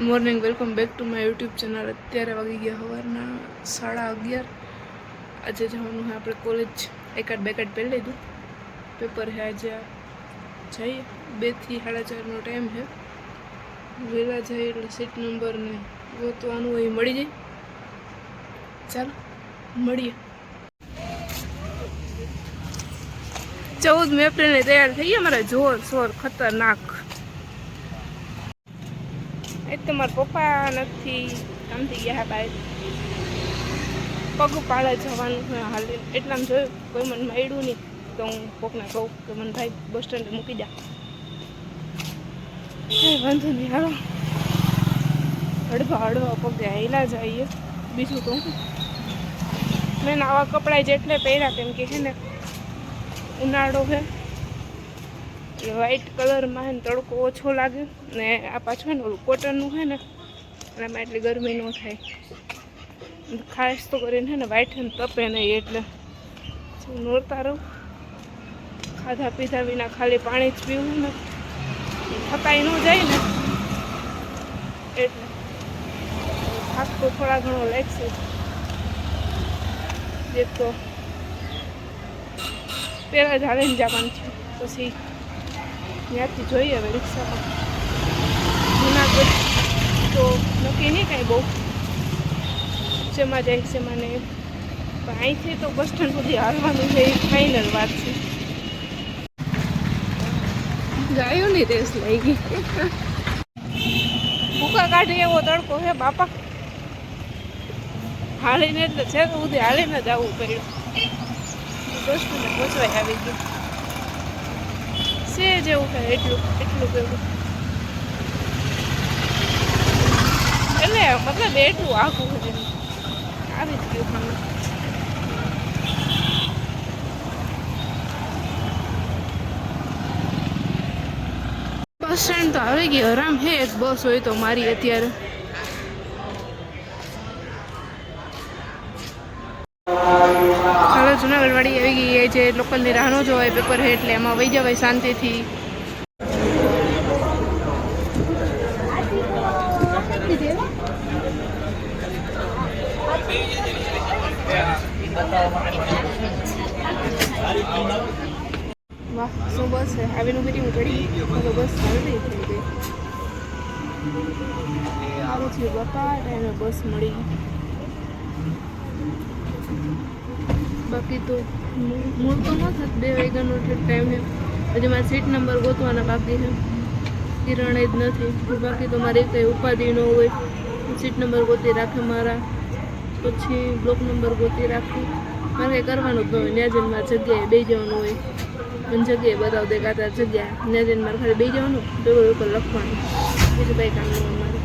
Morning, welcome back to my YouTube channel. અત્યારે વાગી ગયા સવારના 11:30। આજે જવાનું છે આપણે કોલેજ। એકાદ બેકાદ પહેરી લીધું, પેપર છે આજે। જઈએ 2 થી 4:30નો ટાઈમ છે। વહેલા જઈએ એટલે સીટ નંબર ને ગોતવાનું હોય મળી જાય। ચાલો મળીએ। 14મી એપ્રિલને તૈયાર થઈ ગયા મારા જોર શોર ખતરનાક। એક તો મારા પપ્પા નથી, કામથી ગયા બહાર, પગપાળા જવાનું હોય હાલે। એટલામાં જોયું કોઈ મને મળ્યું નહીં તો હું કોકને કહું કે મને ભાઈ બસ સ્ટેન્ડે મૂકી દે। કંઈ વાંધો નહીં, હાલો હળવા હળવા પગે હાલ્યા જઈએ। બીજું તો મેં આવા કપડાં જેટલે પહેર્યા કેમ કે છે ને ઉનાળો છે, વ્હાઈટ કલરમાં છે ને તડકો ઓછો લાગે ને આ પાછું ને ઓલું કોટનનું છે ને એનામાં એટલી ગરમી ન થાય। ખાસ તો કરીને છે ને વ્હાઈટ ને તપે નહીં, એટલે નોરતા રહું। ખાધા પીધા વિના ખાલી પાણી જ પીવું ને, થકાઈ ન જાય ને એટલે થાક તો થોડા ઘણો લાગશે। એક તો પહેલાં જ હાલીને જવાનું છે, પછી ત્યાંથી જોઈએ હવે રિક્ષામાં। જુનાગઢ તો નક્કી નહીં કાંઈ બહુ શેમાં જાય શેમાં નહીં, પણ અહીંથી તો બસ સ્ટેન્ડ સુધી હાલવાનું છે એ ફાઇનલ વાત છે। ગાયો ની રેસ લઈ ગઈ, ભૂકા કાઢે એવો તડકો હે બાપા। હાલીને એટલે છે તો સુધી હાલીને જ આવવું પડ્યું। બસ સ્ટેન્ડે પહોંચવાય આવી ગયું છે જેવું થાય એટલું કેવું, એટલે મતલબ એટલું આખું છે આવી જ ગયું મને। બસ સ્ટેન્ડ તો આવી ગઈ, આરામ છે। એક બસ હોય તો મારી અત્યારે ચાલો જુનાગઢ વાળી આવી ગઈ। એ જે લોકલની રાહ ન જોવાય પેપર છે એટલે એમાં વહી જવાય શાંતિથી। વાહ શું બસ છે, આવીને ઉભી હું ચડી તો બસ આવી થઈ ગઈ। સારું થયું બાપા ટાઈમે બસ મળી, બાકી તો મૂળ તો ન થત। 2 વાગ્યાનો ટાઈમ છે, હજી મારે સીટ નંબર ગોતવાના બાકી છે। કિરણ જ નથી, બાકી તો મારે કંઈ ઉપાધિ ન હોય। સીટ નંબર ગોતી રાખે મારા, પછી બ્લોક નંબર ગોતી રાખી, મારે કંઈ કરવાનું જ ન હોય। ત્યાં જઈને મારે જગ્યાએ બેસી જવાનું હોય, મને જગ્યાએ બતાવ દે કાતા જગ્યા, ત્યાં જઈને મારે ખાલી બેસી જવાનું, પેપર ઉપર લખવાનું, બીજું કંઈ કામ ન હોય મારે।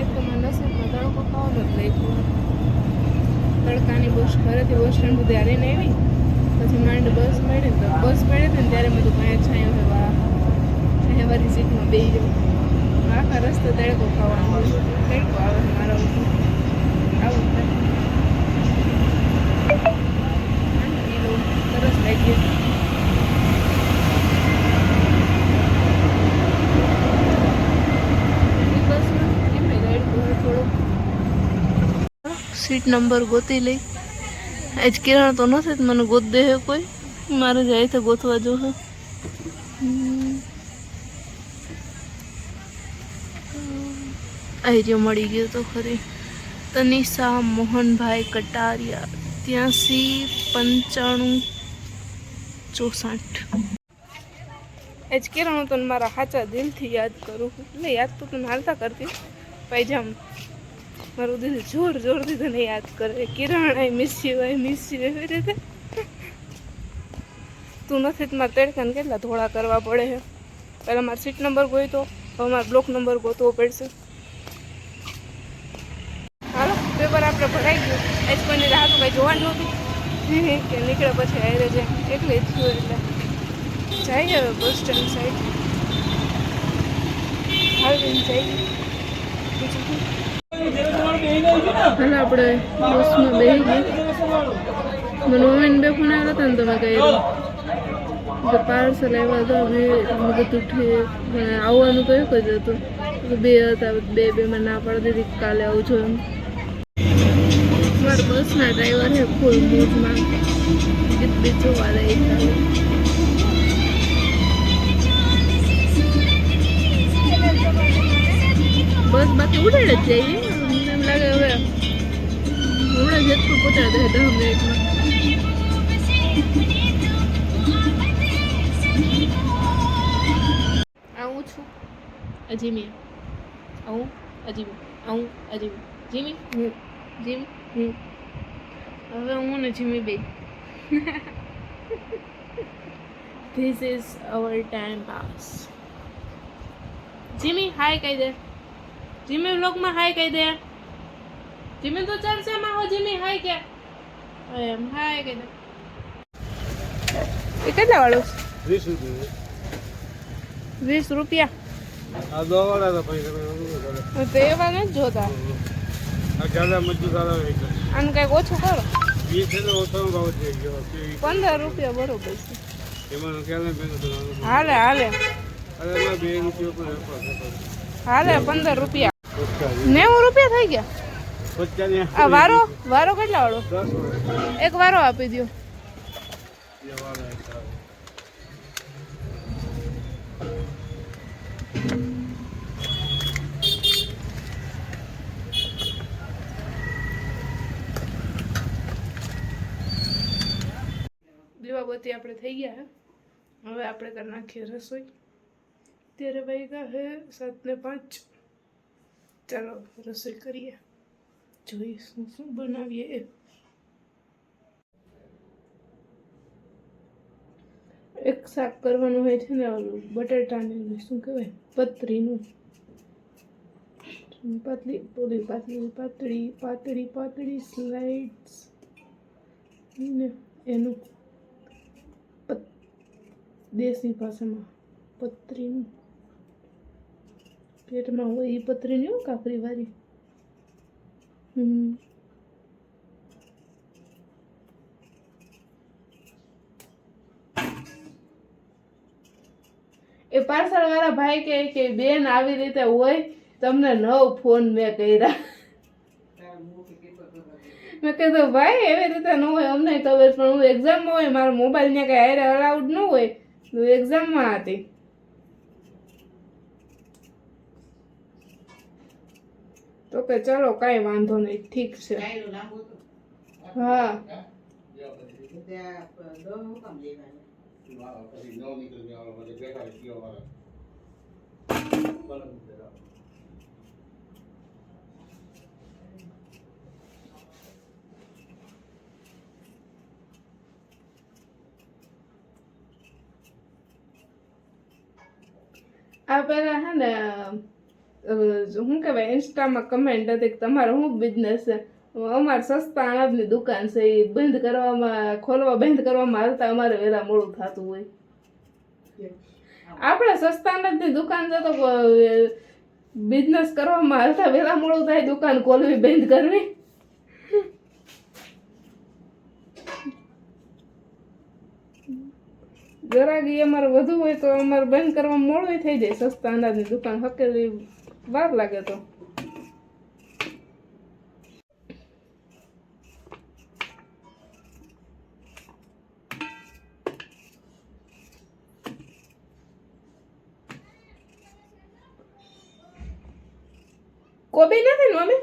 એક તો મારા નસીબમાં તડકો ખાવાનો જ લાગ્યો। તડકાની બસ ઘરેથી બસ સ્ટેન્ડ સુધી હાલીને આવી, પછી માંડ બસ મળી તો બસ મળી હતી ને ત્યારે મેં તો કાંઈ છાંયો હોય વાહ છાયાવાળી સીટમાં બેસી જાઉં। આખા રસ્તે તડકો ખાવાનો હોય, તડકો આવે મારા ઉપર આવું થાય। સરસ લાગી બસમાં એમાં તડકો હોય થોડો। સીટ નંબર ગોતી લઈ, આજ કિરણ તો નથી મને ગોત દે કોઈ, મારે જાય તો ગોતવા જોશે। અહીં જો મળી ગયો તો ખરી, તનિષા મોહનભાઈ કટારિયા 83 95 64। આજ કિરણ તો મારા સાચા દિલથી યાદ કરું, એટલે યાદ તો તને હાલતા કરતી પાયજામ, મારું દિલ જોર જોરથી તને યાદ કરે। કિરણ આઈ મિસ યુ એવી રીતે। તું નથી મારે તડકાને કેટલા ધોળા કરવા પડે છે। પહેલાં મારે સીટ નંબર ગોઈતો, હવે મારે બ્લોક નંબર ગોતવો પડશે। હાલો પેપર આપણે ભરાઈ ગયું, આજ કોઈની રાહ તો કંઈ જોવાની નહોતી કે નીકળે પછી હારે જાય, એકલી થયું એટલે જઈએ હવે બસ સ્ટેન્ડ સાઈડ હાલીને જઈએ। બીજું હાલ આપણે બસમાં બેસી ગઈ। મને મમ્મીને 2 ફોન આવ્યા હતા ને તમે કહ્યું કે પાર્સલ આવ્યા હતા બે બધું ઠીક આવવાનું તો એક જ હતું બે હતા બેમાં ના પાડી દીધી કાલે આવજો એમ મારા બસના ડ્રાઈવર છે ફૂલ મૂડમાં ગીત બીત જોવા દે કાલે બસ બાકી ઉડાડે જ જઈએ એમ લાગે હવે હમણાં જેટલું પહોંચાડે 10 મિનિટમાં આવું છું અજીમી આવું અજીમી જીમી હું જીમી હું હવે હું ને જીમી બે this is our time pass Jimmy hi કહી દે જીમી વ્લોગમાં હાય કહી દે જીમી તો ચર્ચામાં હો જીમી હાય કે એમ હાય કહી દે એ કેટલા વાળો 20 રૂપિયા આ દો વાળા તો પૈસા તો એવા નથી જોતા આ જ્યાદા મજબૂત આવે છે આને કંઈક ઓછું કરો 20 છે તો ઓછો ભાવ છે 15 રૂપિયા બરોબર છે એમાં ક્યારે બેન તો હાલે હાલે અરે એમાં 2 રૂપિયા પણ હાલે 15 રૂપિયા 90 રૂપિયા થઈ ગયા આ વારો કેટલા વાળો 10 એક વારો આપી દો દીવાબત્તી આપણે થઈ ગયા હવે આપણે કરી નાખીએ રસોઈ ત્યારે વાગ્યા હે 7:05 ચાલો રસોઈ કરીએ જોઈએ શું બનાવીએ એક શાક કરવાનું હોય છે ને ઓલું બટેટાને શું કહેવાય પતરીનું પાતળી સ્લાઇડ્સ ને એનું દેશી ભાષામાં પતરીનું પેટમાં હોય એ પતરીની હોય કાકરી વાળી એ પાર્સલ વાળા ભાઈ કહે કે બેન આવી રીતે હોય તમને 9 ફોન મેં કર્યા મેં કીધું ભાઈ એવી રીતે ન હોય અમને ખબર પણ હું એક્ઝામમાં હોય મારો મોબાઈલ ને કઈ હારે અલાઉડ ન હોય તો એક્ઝામમાં હતી તો કે ચલો કાંઈ વાંધો નહીં ઠીક છે હા આ પેલા હે ને શું કહેવાય ઇન્સ્ટામાં કમેન્ટ હતી કે તમારો શું બિઝનેસ છે અમારે સસ્તા અનાજની દુકાન છે એ બંધ કરવામાં હાલતા અમારે વહેલા મોડું થતું હોય આપણે સસ્તા અનાજની દુકાન છે તો બિઝનેસ કરવામાં હાલતા વહેલા મોડું થાય દુકાન ખોલવી બંધ કરવી ગરાગી અમારે વધુ હોય તો અમારે બંધ કરવામાં મોડું થઈ જાય સસ્તા અનાજની દુકાન હકેલી વાર લાગે તો કોબી નથી ને મમ્મી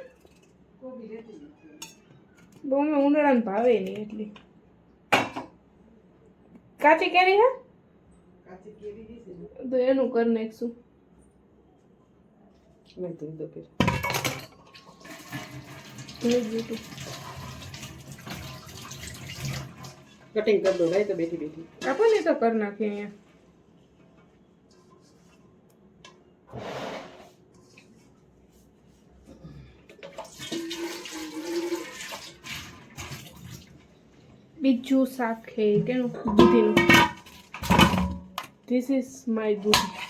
બહુ મેં ઉનાળાને ભાવે નહીં એટલી કાચી કેરી હે તો એનું કરી નાખશું કટિંગ કરી દો ભાઈ તો બેઠી બેઠી આપો ને તો કરી નાખીએ અહીંયા બીજું શાક છે કેનું દૂધીનું ધીસ ઇઝ માય દૂધી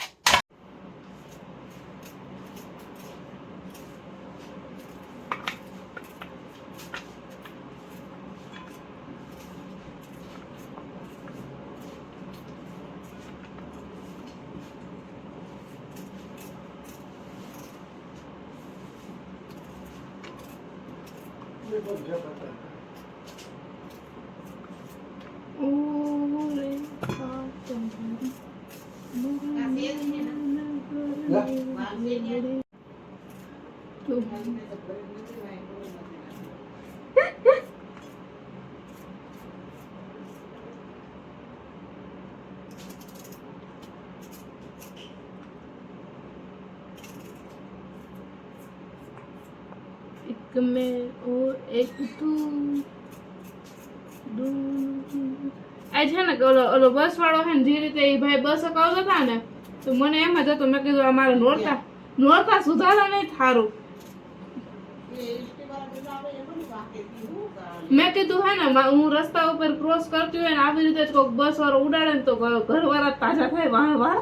एक मैं और एक तू આ છે ને કે ઓલો બસ વાળો છે ને જે રીતે એ ભાઈ બસ અકાવતો હતા ને તો મને એમ જ હતું મેં કીધું અમારે નોરતા સુધારા નહીં થારું મેં કીધું હે ને હું રસ્તા ઉપર ક્રોસ કરતી હોય ને આવી રીતે કોઈક બસ વાળો ઉડાડે ને તો ઘરવાળા તાજા થાય વાહ વાહ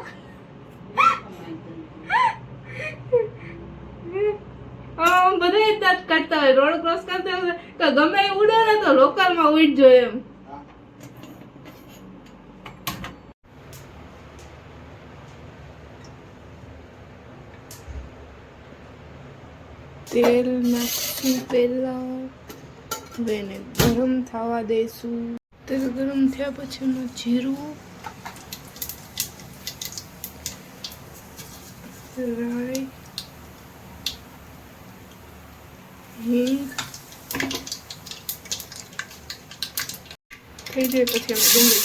બધા જ દાંત કાઢતા હોય રોડ ક્રોસ કરતા હોય કે ગમે એ ઉડે ને તો લોકલમાં ઉડજો એમ તેલ નાખશું પહેલા હવે એને ગરમ થવા દઈશું તેલ ગરમ થયા પછી એનું જીરું રાઈ હિંગ થઈ જાય પછી અમે ડુંગળી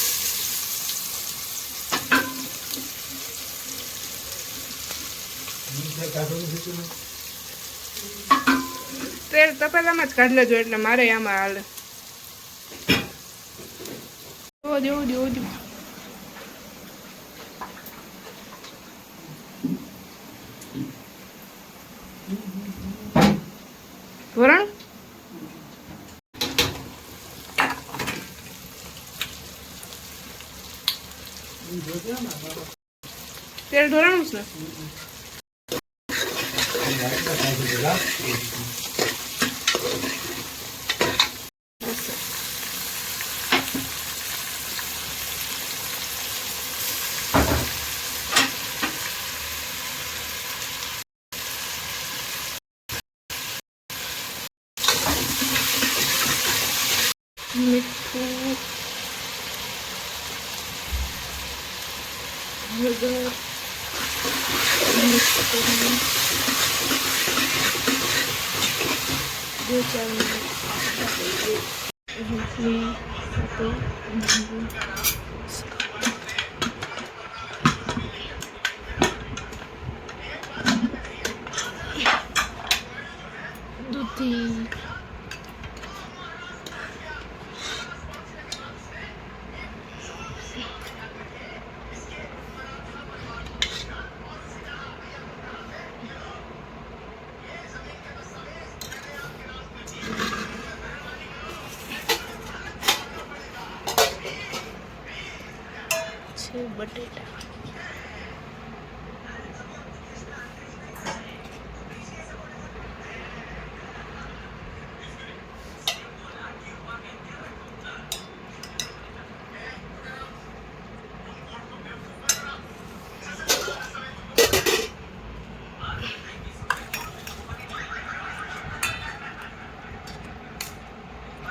તેલ તપેલામાં જ કાઢી લેજો એટલે મારે આમાં હાલે જોવો વરણ તેલ ઢોરાણું છે મીઠું હળદર મિક્સ કરી 2-4 મિનિટ દૂધી બટેટા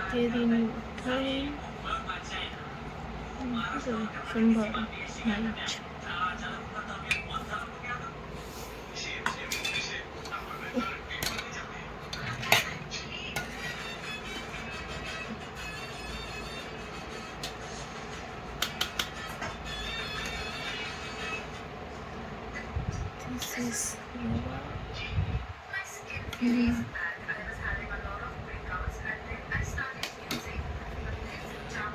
કેરીની મીઠાઈ સંભાર This is Nova.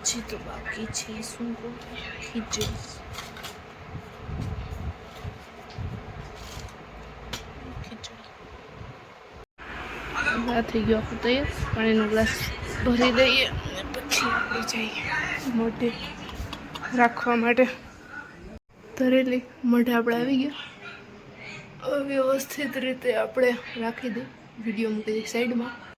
जी तो बाकी છે શું ખીચડી આ થઈ ગયો આપણે તૈયાર પાણીનો ગ્લાસ ભરી દઈએ અને પછી આપણે જઈએ મોઢે રાખવા માટે તરેલી મોઢે આપણે આવી ગયા વ્યવસ્થિત રીતે આપણે રાખી દઈએ વિડીયો મૂકી દઈએ સાઈડમાં